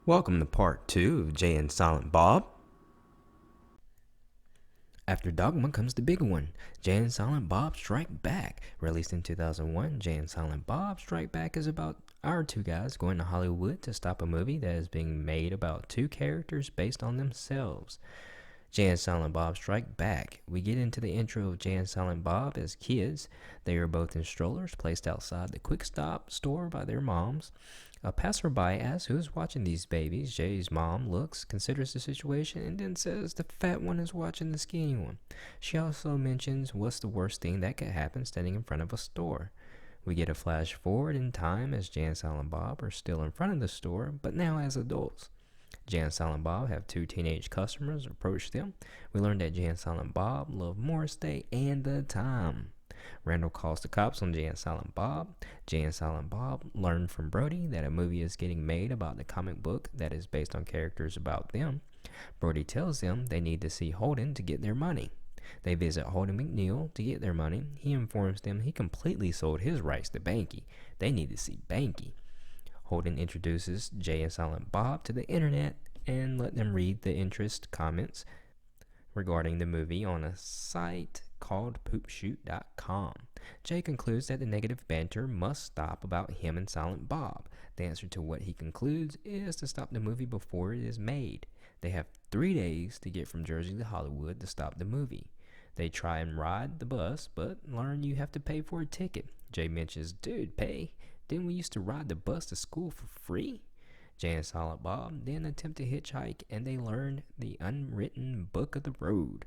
Welcome to part 2 of Jay and Silent Bob. After Dogma comes the big one, Jay and Silent Bob Strike Back. Released in 2001, Jay and Silent Bob Strike Back is about our two guys going to Hollywood to stop a movie that is being made about two characters based on themselves. Jay and Silent Bob Strike Back. We get into the intro of Jay and Silent Bob as kids. They are both in strollers placed outside the Quick Stop store by their moms. A passerby asks who's watching these babies. Jay's mom looks, considers the situation, and then says the fat one is watching the skinny one. She also mentions what's the worst thing that could happen standing in front of a store. We get a flash forward in time as Jay and Silent Bob are still in front of the store, but now as adults. Jay and Silent Bob have two teenage customers approach them. We learn that Jay and Silent Bob love Morris Day and the time. Randall calls the cops on Jay and Silent Bob. Jay and Silent Bob learn from Brody that a movie is getting made about the comic book that is based on characters about them. Brody tells them they need to see Holden to get their money. They visit Holden McNeil to get their money. He informs them he completely sold his rights to Banky. They need to see Banky. Holden introduces Jay and Silent Bob to the internet and let them read the interest comments regarding the movie on a site called poopshoot.com. Jay concludes that the negative banter must stop about him and Silent Bob. The answer to what he concludes is to stop the movie before it is made. They have 3 days to get from Jersey to Hollywood to stop the movie. They try and ride the bus, but learn you have to pay for a ticket. Jay mentions, dude, pay? Didn't we used to ride the bus to school for free? Jay and Silent Bob then attempt to hitchhike, and they learn the unwritten book of the road.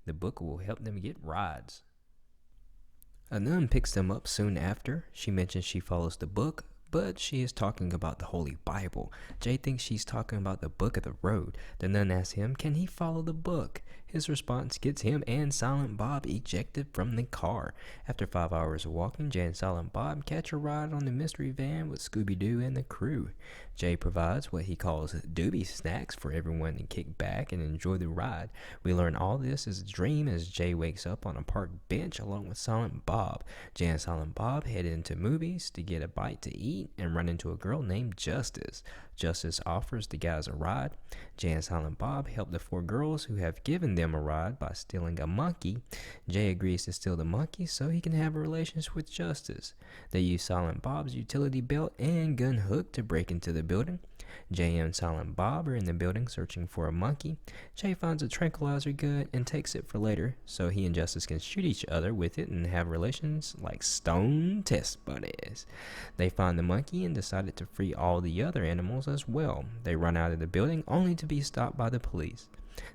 The book will help them get rides. A nun picks them up soon after. She mentions she follows the book, but she is talking about the Holy Bible. Jay thinks she's talking about the book of the road. The nun asks him, can he follow the book? His response gets him and Silent Bob ejected from the car. After 5 hours of walking, Jay and Silent Bob catch a ride on the mystery van with Scooby-Doo and the crew. Jay provides what he calls doobie snacks for everyone to kick back and enjoy the ride. We learn all this is a dream as Jay wakes up on a park bench along with Silent Bob. Jay and Silent Bob head into movies to get a bite to eat and run into a girl named Justice. Justice offers the guys a ride. Jay and Silent Bob help the 4 girls who have given them a ride by stealing a monkey. Jay agrees to steal the monkey so he can have a relationship with Justice. They use Silent Bob's utility belt and gun hook to break into the building. Jay and Silent Bob are in the building searching for a monkey. Jay finds a tranquilizer gun and takes it for later so he and Justice can shoot each other with it and have relations like stone test buddies. They find the monkey and decided to free all the other animals as well. They run out of the building only to be stopped by the police.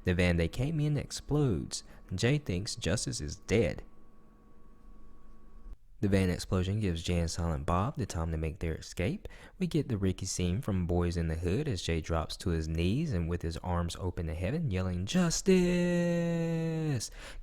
The van they came in explodes. Jay thinks Justice is dead. The van explosion gives Jay and Silent Bob the time to make their escape. We get the Ricky scene from Boys in the Hood as Jay drops to his knees and with his arms open to heaven, yelling, Justice!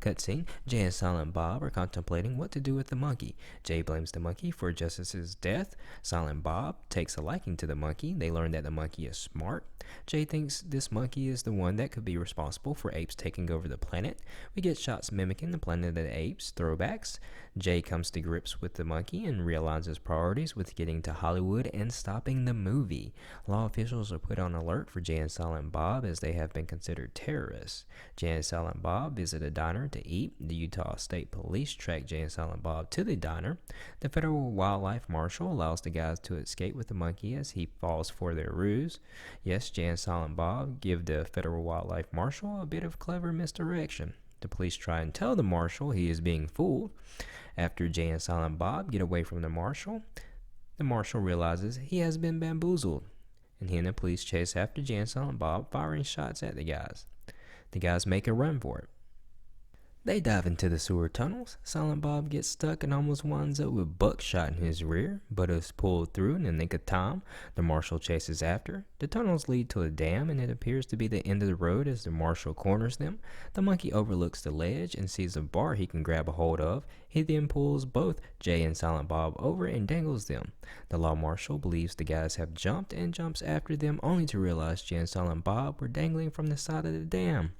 Cutscene, Jay and Silent Bob are contemplating what to do with the monkey. Jay blames the monkey for Justice's death. Silent Bob takes a liking to the monkey. They learn that the monkey is smart. Jay thinks this monkey is the one that could be responsible for apes taking over the planet. We get shots mimicking the Planet of the Apes throwbacks. Jay comes to grips with the monkey and realizes priorities with getting to Hollywood and stopping the movie. Law officials are put on alert for Jay and Silent Bob as they have been considered terrorists. Jay and Silent Bob visit a diner to eat. The Utah State Police track Jay and Silent Bob to the diner. The federal wildlife marshal allows the guys to escape with the monkey as he falls for their ruse. Yes, Jay and Silent Bob give the federal wildlife marshal a bit of clever misdirection. The police try and tell the marshal he is being fooled. After Jay and Silent Bob get away from the marshal realizes he has been bamboozled, and he and the police chase after Jay and Silent Bob, firing shots at the guys. The guys make a run for it. They dive into the sewer tunnels. Silent Bob gets stuck and almost winds up with buckshot in his rear, but is pulled through in the nick of time. The marshal chases after. The tunnels lead to a dam, and it appears to be the end of the road as the marshal corners them. The monkey overlooks the ledge and sees a bar he can grab a hold of. He then pulls both Jay and Silent Bob over and dangles them. The law marshal believes the guys have jumped and jumps after them, only to realize Jay and Silent Bob were dangling from the side of the dam.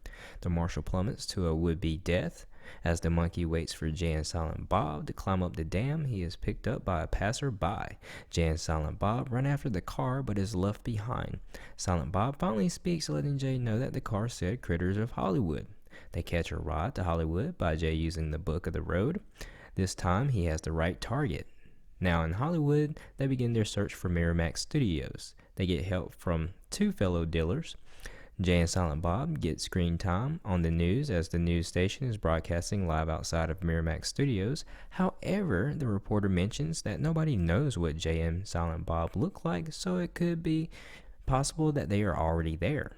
The marshal plummets to a would-be death. As the monkey waits for Jay and Silent Bob to climb up the dam, he is picked up by a passerby. Jay and Silent Bob run after the car but is left behind. Silent Bob finally speaks, letting Jay know that the car said Critters of Hollywood. They catch a ride to Hollywood by Jay using the book of the road. This time he has the right target. Now in Hollywood, they begin their search for Miramax Studios. They get help from two fellow dealers. Jay and Silent Bob get screen time on the news as the news station is broadcasting live outside of Miramax Studios. However, the reporter mentions that nobody knows what Jay and Silent Bob look like, so it could be possible that they are already there.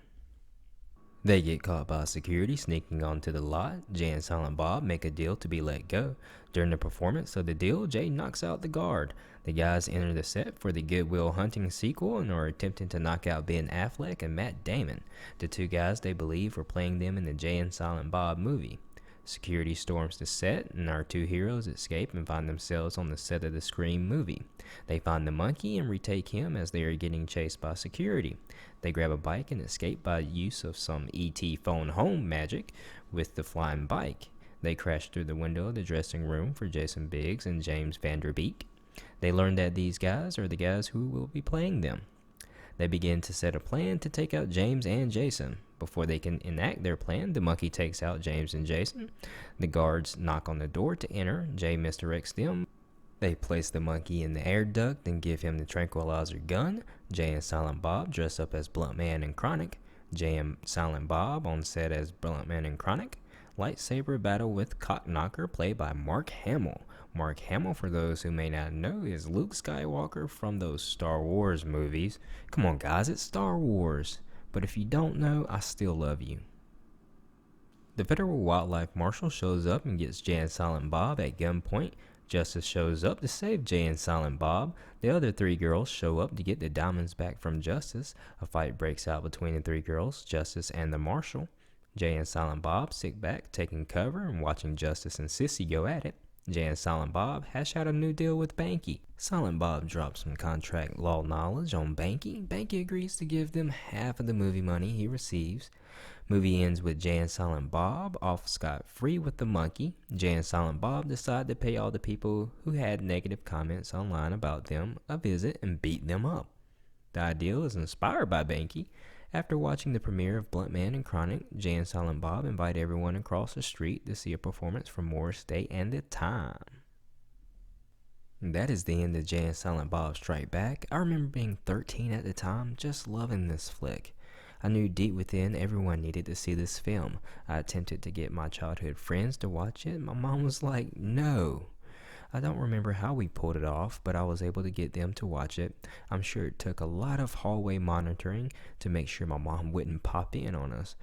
They get caught by security sneaking onto the lot. Jay and Silent Bob make a deal to be let go. During the performance of the deal, Jay knocks out the guard. The guys enter the set for the Good Will Hunting sequel and are attempting to knock out Ben Affleck and Matt Damon, the two guys they believe were playing them in the Jay and Silent Bob movie. Security storms the set, and our two heroes escape and find themselves on the set of the Scream movie. They find the monkey and retake him as they are getting chased by security. They grab a bike and escape by use of some E.T. phone home magic with the flying bike. They crash through the window of the dressing room for Jason Biggs and James Vanderbeek. They learn that these guys are the guys who will be playing them. They begin to set a plan to take out James and Jason. Before they can enact their plan, the monkey takes out James and Jason. The guards knock on the door to enter. Jay misdirects them. They place the monkey in the air duct and give him the tranquilizer gun. Jay and Silent Bob dress up as Blunt Man and Chronic. Jay and Silent Bob on set as Blunt Man and Chronic. Lightsaber battle with Cockknocker, played by Mark Hamill. Mark Hamill, for those who may not know, is Luke Skywalker from those Star Wars movies. Come on, guys, it's Star Wars. But if you don't know, I still love you. The federal wildlife marshal shows up and gets Jay and Silent Bob at gunpoint. Justice shows up to save Jay and Silent Bob. The other three girls show up to get the diamonds back from Justice. A fight breaks out between the three girls, Justice and the marshal. Jay and Silent Bob sit back, taking cover and watching Justice and Sissy go at it. Jay and Silent Bob hash out a new deal with Banky. Silent Bob drops some contract law knowledge on Banky. Banky agrees to give them half of the movie money he receives. Movie ends with Jay and Silent Bob off scot-free with the monkey. Jay and Silent Bob decide to pay all the people who had negative comments online about them a visit and beat them up. The idea is inspired by Banky. After watching the premiere of Blunt Man and Chronic, Jay and Silent Bob invite everyone across the street to see a performance from Morris Day and the Time. That is the end of Jay and Silent Bob Strike Back. I remember being 13 at the time, just loving this flick. I knew deep within everyone needed to see this film. I attempted to get my childhood friends to watch it. My mom was like, no. I don't remember how we pulled it off, but I was able to get them to watch it. I'm sure it took a lot of hallway monitoring to make sure my mom wouldn't pop in on us.